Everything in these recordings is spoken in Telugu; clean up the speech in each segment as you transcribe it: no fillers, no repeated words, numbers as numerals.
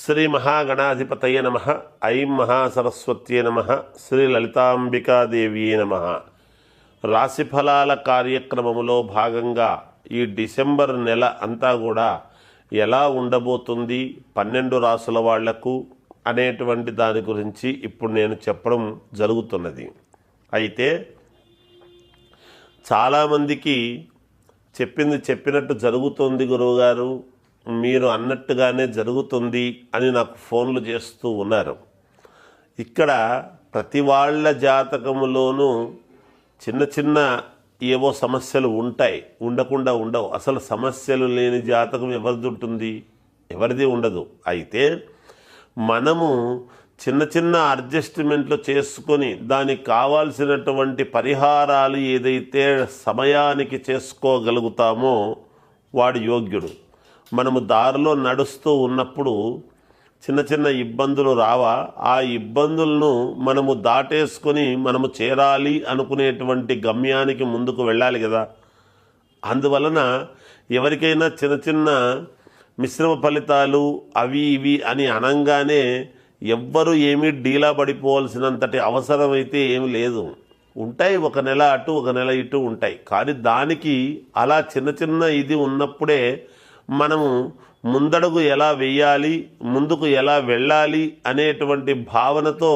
శ్రీ మహాగణాధిపతయ నమ. ఐం మహాసరస్వత్యే నమ. శ్రీ లలితాంబికాదేవియే నమ. రాశిఫలాల కార్యక్రమములో భాగంగా ఈ డిసెంబర్ నెల అంతా కూడా ఎలా ఉండబోతుంది 12 రాసుల వాళ్లకు అనేటువంటి దాని గురించి ఇప్పుడు నేను చెప్పడం జరుగుతున్నది. అయితే చాలామందికి చెప్పినట్టు జరుగుతుంది గురువుగారు, మీరు అన్నట్టుగానే జరుగుతుంది అని నాకు ఫోన్లు చేస్తూ ఉన్నారు. ఇక్కడ ప్రతి వాళ్ళ జాతకములోనూ చిన్న చిన్న ఏవో సమస్యలు ఉంటాయి, ఉండకుండా ఉండవు. అసలు సమస్యలు లేని జాతకం ఎవరిది ఉంటుంది? ఎవరిది ఉండదు. అయితే మనము చిన్న చిన్న అడ్జస్ట్మెంట్లు చేసుకొని దానికి కావాల్సినటువంటి పరిహారాలు ఏదైతే సమయానికి చేసుకోగలుగుతామో వాడు యోగ్యుడు. మనము దారిలో నడుస్తూ ఉన్నప్పుడు చిన్న చిన్న ఇబ్బందులు రావా? ఆ ఇబ్బందులను మనము దాటేసుకొని మనము చేరాలి అనుకునేటువంటి గమ్యానికి ముందుకు వెళ్ళాలి కదా. అందువలన ఎవరికైనా చిన్న చిన్న మిశ్రమ ఫలితాలు అవి ఇవి అని అనంగానే ఎవ్వరూ ఏమీ డీలా పడిపోవాల్సినంతటి అవసరమైతే ఏమి లేదు. ఉంటాయి, ఒక నెల అటు ఒక నెల ఇటు ఉంటాయి. కానీ దానికి అలా చిన్న చిన్న ఇది ఉన్నప్పుడే మనము ముందడుగు ఎలా వెయ్యాలి, ముందుకు ఎలా వెళ్ళాలి అనేటువంటి భావనతో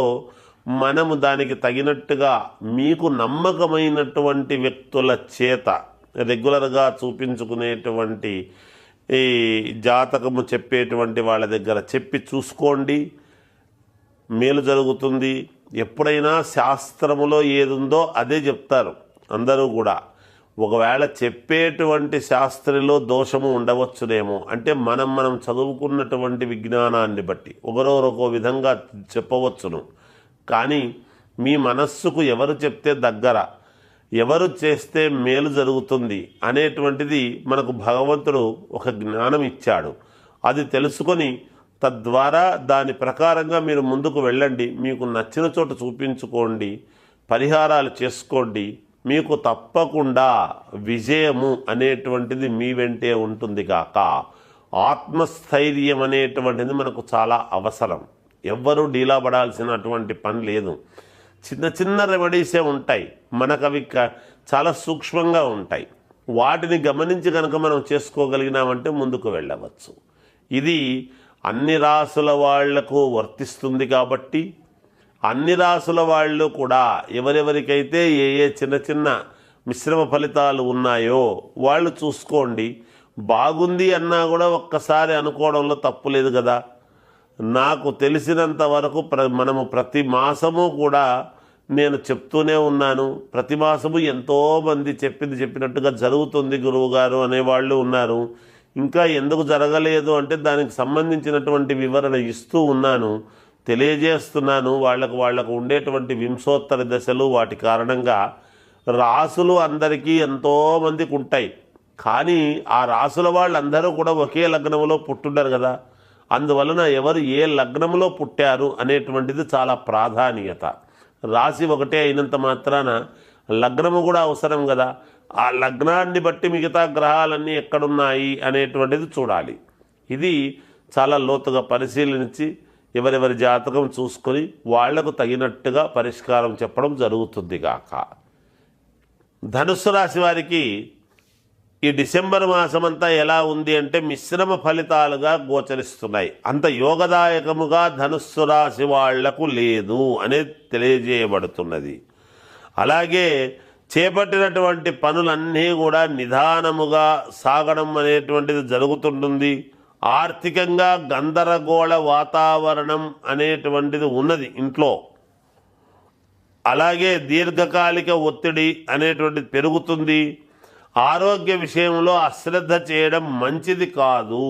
మనము దానికి తగినట్టుగా మీకు నమ్మకమైనటువంటి వ్యక్తుల చేత రెగ్యులర్గా చూపించుకునేటువంటి ఈ జాతకము చెప్పేటువంటి వాళ్ళ దగ్గర చెప్పి చూసుకోండి, మేలు జరుగుతుంది. ఎప్పుడైనా శాస్త్రములో ఏదుందో అదే చెప్తారు అందరూ కూడా. ఒకవేళ చెప్పేటువంటి శాస్త్రిలో దోషము ఉండవచ్చునేమో, అంటే మనం చదువుకున్నటువంటి విజ్ఞానాన్ని బట్టి ఒకరొకో విధంగా చెప్పవచ్చును. కానీ మీ మనస్సుకు ఎవరు చెప్తే దగ్గర, ఎవరు చేస్తే మేలు జరుగుతుంది అనేటువంటిది మనకు భగవంతుడు ఒక జ్ఞానం ఇచ్చాడు. అది తెలుసుకొని తద్వారా దాని ప్రకారంగా మీరు ముందుకు వెళ్ళండి. మీకు నచ్చిన చోట చూపించుకోండి, పరిహారాలు చేసుకోండి. మీకు తప్పకుండా విజయము అనేటువంటిది మీ వెంటే ఉంటుంది కాక ఆత్మస్థైర్యం అనేటువంటిది మనకు చాలా అవసరం. ఎవ్వరూ డీలా పడాల్సినటువంటి పని లేదు. చిన్న చిన్న రెమెడీసే ఉంటాయి, మనకు అవి చాలా సూక్ష్మంగా ఉంటాయి. వాటిని గమనించి కనుక మనం చేసుకోగలిగినామంటే ముందుకు వెళ్ళవచ్చు. ఇది అన్ని రాసుల వాళ్లకు వర్తిస్తుంది కాబట్టి అన్ని రాసుల వాళ్ళు కూడా ఎవరెవరికైతే ఏ చిన్న చిన్న మిశ్రమ ఫలితాలు ఉన్నాయో వాళ్ళు చూసుకోండి. బాగుంది అన్నా కూడా ఒక్కసారి అనుకోవడంలో తప్పు లేదు కదా. నాకు తెలిసినంత వరకు మనము ప్రతి మాసము కూడా నేను చెప్తూనే ఉన్నాను. ప్రతి మాసము ఎంతోమంది చెప్పినట్టుగా జరుగుతుంది గురువుగారు అనేవాళ్ళు ఉన్నారు. ఇంకా ఎందుకు జరగలేదు అంటే దానికి సంబంధించినటువంటి వివరణ ఇస్తూ ఉన్నాను, తెలియజేస్తున్నాను. వాళ్లకు ఉండేటువంటి వింశోత్తర దశలు, వాటి కారణంగా రాసులు అందరికీ ఎంతోమందికి ఉంటాయి. కానీ ఆ రాసుల వాళ్ళందరూ కూడా ఒకే లగ్నంలో పుట్టుంటారు కదా. అందువలన ఎవరు ఏ లగ్నంలో పుట్టారు అనేటువంటిది చాలా ప్రాధాన్యత. రాశి ఒకటే అయినంత మాత్రాన లగ్నము కూడా అవసరం కదా. ఆ లగ్నాన్ని బట్టి మిగతా గ్రహాలన్నీ ఎక్కడున్నాయి అనేటువంటిది చూడాలి. ఇది చాలా లోతుగా పరిశీలించి ఎవరెవరి జాతకం చూసుకొని వాళ్లకు తగినట్టుగా పరిష్కారం చెప్పడం జరుగుతుంది గాక. ధనుస్సు రాశి వారికి ఈ డిసెంబర్ మాసమంతా ఎలా ఉంది అంటే మిశ్రమ ఫలితాలుగా గోచరిస్తున్నాయి. అంత యోగదాయకముగా ధనుస్సు రాశి వాళ్లకు లేదు అనేది తెలియజేయబడుతున్నది. అలాగే చేపట్టినటువంటి పనులన్నీ కూడా నిదానముగా సాగడం అనేటువంటిది జరుగుతుంటుంది. ఆర్థికంగా గందరగోళ వాతావరణం అనేటువంటిది ఉన్నది ఇంట్లో. అలాగే దీర్ఘకాలిక ఒత్తిడి అనేటువంటిది పెరుగుతుంది. ఆరోగ్య విషయంలో అశ్రద్ధ చేయడం మంచిది కాదు.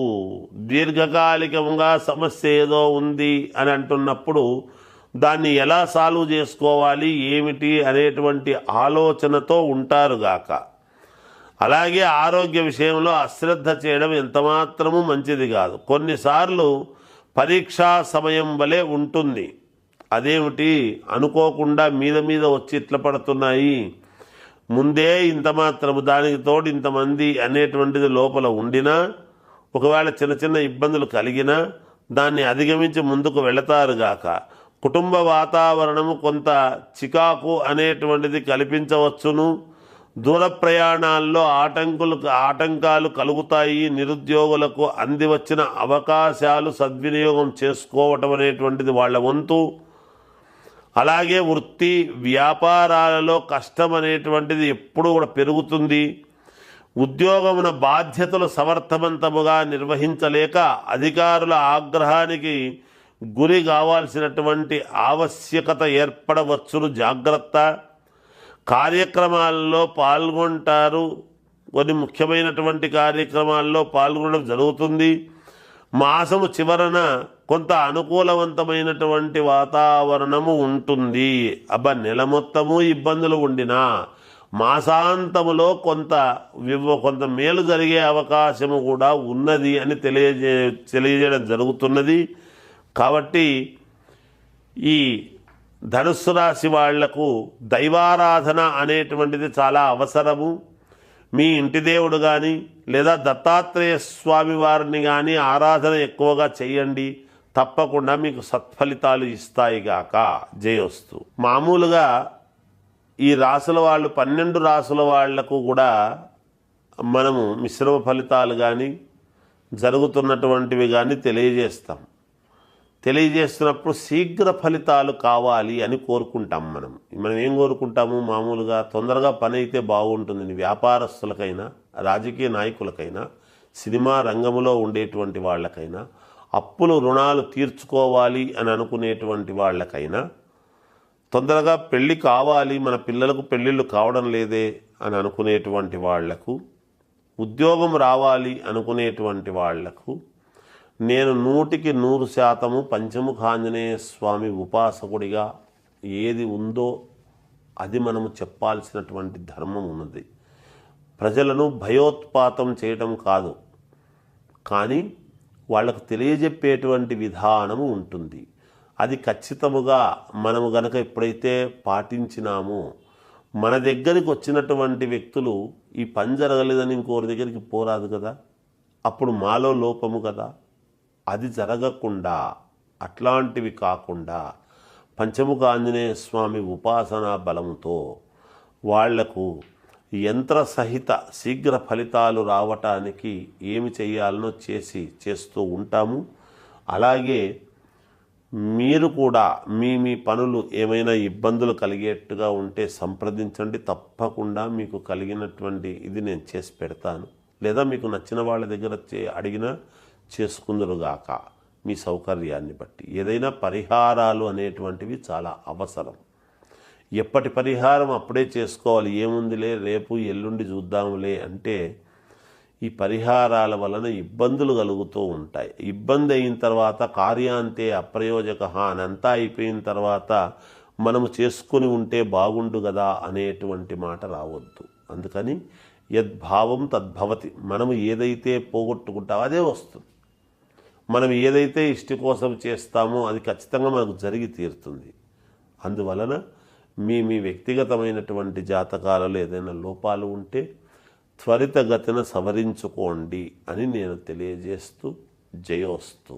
దీర్ఘకాలికంగా సమస్య ఏదో ఉంది అని అంటున్నప్పుడు దాన్ని ఎలా సాల్వ్ చేసుకోవాలి ఏమిటి అనేటువంటి ఆలోచనతో ఉంటారుగాక. అలాగే ఆరోగ్య విషయంలో అశ్రద్ధ చేయడం ఎంతమాత్రము మంచిది కాదు. కొన్నిసార్లు పరీక్షా సమయం వలె ఉంటుంది. అదేమిటి, అనుకోకుండా మీద వచ్చి ఇట్లా పడుతున్నాయి, ముందే ఇంత మాత్రము దానికి తోడు ఇంతమంది అనేటువంటిది లోపల ఉండినా, ఒకవేళ చిన్న చిన్న ఇబ్బందులు కలిగినా దాన్ని అధిగమించి ముందుకు వెళతారుగాక. కుటుంబ వాతావరణము కొంత చికాకు అనేటువంటిది కల్పించవచ్చును. దూర ప్రయాణాల్లో ఆటంకాలు కలుగుతాయి. నిరుద్యోగులకు అంది వచ్చిన అవకాశాలు సద్వినియోగం చేసుకోవటం అనేటువంటిది వాళ్ళ వంతు. అలాగే వృత్తి వ్యాపారాలలో కష్టం అనేటువంటిది ఎప్పుడూ కూడా పెరుగుతుంది. ఉద్యోగమున బాధ్యతలు సమర్థవంతముగా నిర్వహించలేక అధికారుల ఆగ్రహానికి గురి కావాల్సినటువంటి ఆవశ్యకత ఏర్పడవచ్చును. జాగ్రత్త. కార్యక్రమాల్లో పాల్గొంటారు. కొన్ని ముఖ్యమైనటువంటి కార్యక్రమాల్లో పాల్గొనడం జరుగుతుంది. మాసము చివరన కొంత అనుకూలవంతమైనటువంటి వాతావరణము ఉంటుంది. నెల మొత్తము ఇబ్బందులు ఉండినా మాసాంతములో కొంత మేలు జరిగే అవకాశము కూడా ఉన్నది అని తెలియజేయడం జరుగుతున్నది. కాబట్టి ఈ ధనుస్సు రాశి వాళ్లకు దైవారాధన అనేటువంటిది చాలా అవసరము. మీ ఇంటి దేవుడు కానీ లేదా దత్తాత్రేయ స్వామి వారిని కానీ ఆరాధన ఎక్కువగా చేయండి. తప్పకుండా మీకు సత్ఫలితాలు ఇస్తాయిగాక. జయోస్తు. మామూలుగా ఈ రాసుల వాళ్ళు 12 రాసుల వాళ్లకు కూడా మనము మిశ్రమ ఫలితాలు కానీ జరుగుతున్నటువంటివి కానీ తెలియజేస్తున్నప్పుడు శీఘ్ర ఫలితాలు కావాలి అని కోరుకుంటాం. మనం ఏం కోరుకుంటాము? మామూలుగా తొందరగా పని అయితే బాగుంటుంది. వ్యాపారస్తులకైనా, రాజకీయ నాయకులకైనా, సినిమా రంగంలో ఉండేటువంటి వాళ్ళకైనా, అప్పులు రుణాలు తీర్చుకోవాలి అని అనుకునేటువంటి వాళ్ళకైనా, తొందరగా పెళ్ళి కావాలి, మన పిల్లలకు పెళ్ళిళ్ళు కావడం లేదే అని అనుకునేటువంటి వాళ్లకు, ఉద్యోగం రావాలి అనుకునేటువంటి వాళ్లకు నేను 100% పంచముఖాంజనేయ స్వామి ఉపాసకుడిగా ఏది ఉందో అది మనము చెప్పాల్సినటువంటి ధర్మం ఉన్నది. ప్రజలను భయోత్పాతం చేయటం కాదు, కానీ వాళ్లకు తెలియజెప్పేటువంటి విధానము ఉంటుంది. అది ఖచ్చితముగా మనము గనక ఎప్పుడైతే పాటించినామో మన దగ్గరికి వచ్చినటువంటి వ్యక్తులు ఈ పని జరగలేదని ఇంకోరి దగ్గరికి పోరాదు కదా, అప్పుడు మాలో లోపము కదా. అది జరగకుండా, అట్లాంటివి కాకుండా పంచముఖ ఆంజనేయ స్వామి ఉపాసనా బలంతో వాళ్లకు యంత్రసహిత శీఘ్ర ఫలితాలు రావటానికి ఏమి చేయాలనో చేస్తూ ఉంటాము. అలాగే మీరు కూడా మీ పనులు ఏమైనా ఇబ్బందులు కలిగేట్టుగా ఉంటే సంప్రదించండి. తప్పకుండా మీకు కలిగినటువంటి ఇది నేను చేసి పెడతాను. లేదా మీకు నచ్చిన వాళ్ళ దగ్గర అడిగినా చేసుకుందరుగాక మీ సౌకర్యాన్ని బట్టి. ఏదైనా పరిహారాలు అనేటువంటివి చాలా అవసరం. ఎప్పటి పరిహారం అప్పుడే చేసుకోవాలి. ఏముందిలే రేపు ఎల్లుండి చూద్దాములే అంటే ఈ పరిహారాల వలన ఇబ్బందులు కలుగుతూ ఉంటాయి. ఇబ్బంది అయిన తర్వాత కార్యాంతే అప్రయోజక అని అంతా అయిపోయిన తర్వాత మనము చేసుకుని ఉంటే బాగుండు కదా అనేటువంటి మాట రావద్దు. అందుకని యద్భావం తద్భవతి. మనము ఏదైతే పోగొట్టుకుంటామో అదే వస్తుంది. మనం ఏదైతే ఇష్టి కోసం చేస్తామో అది ఖచ్చితంగా మనకు జరిగి తీరుతుంది. అందువలన మీ వ్యక్తిగతమైనటువంటి జాతకాలలో ఏదైనా లోపాలు ఉంటే త్వరితగతిన సవరించుకోండి అని నేను తెలియజేస్తూ జయోస్తు.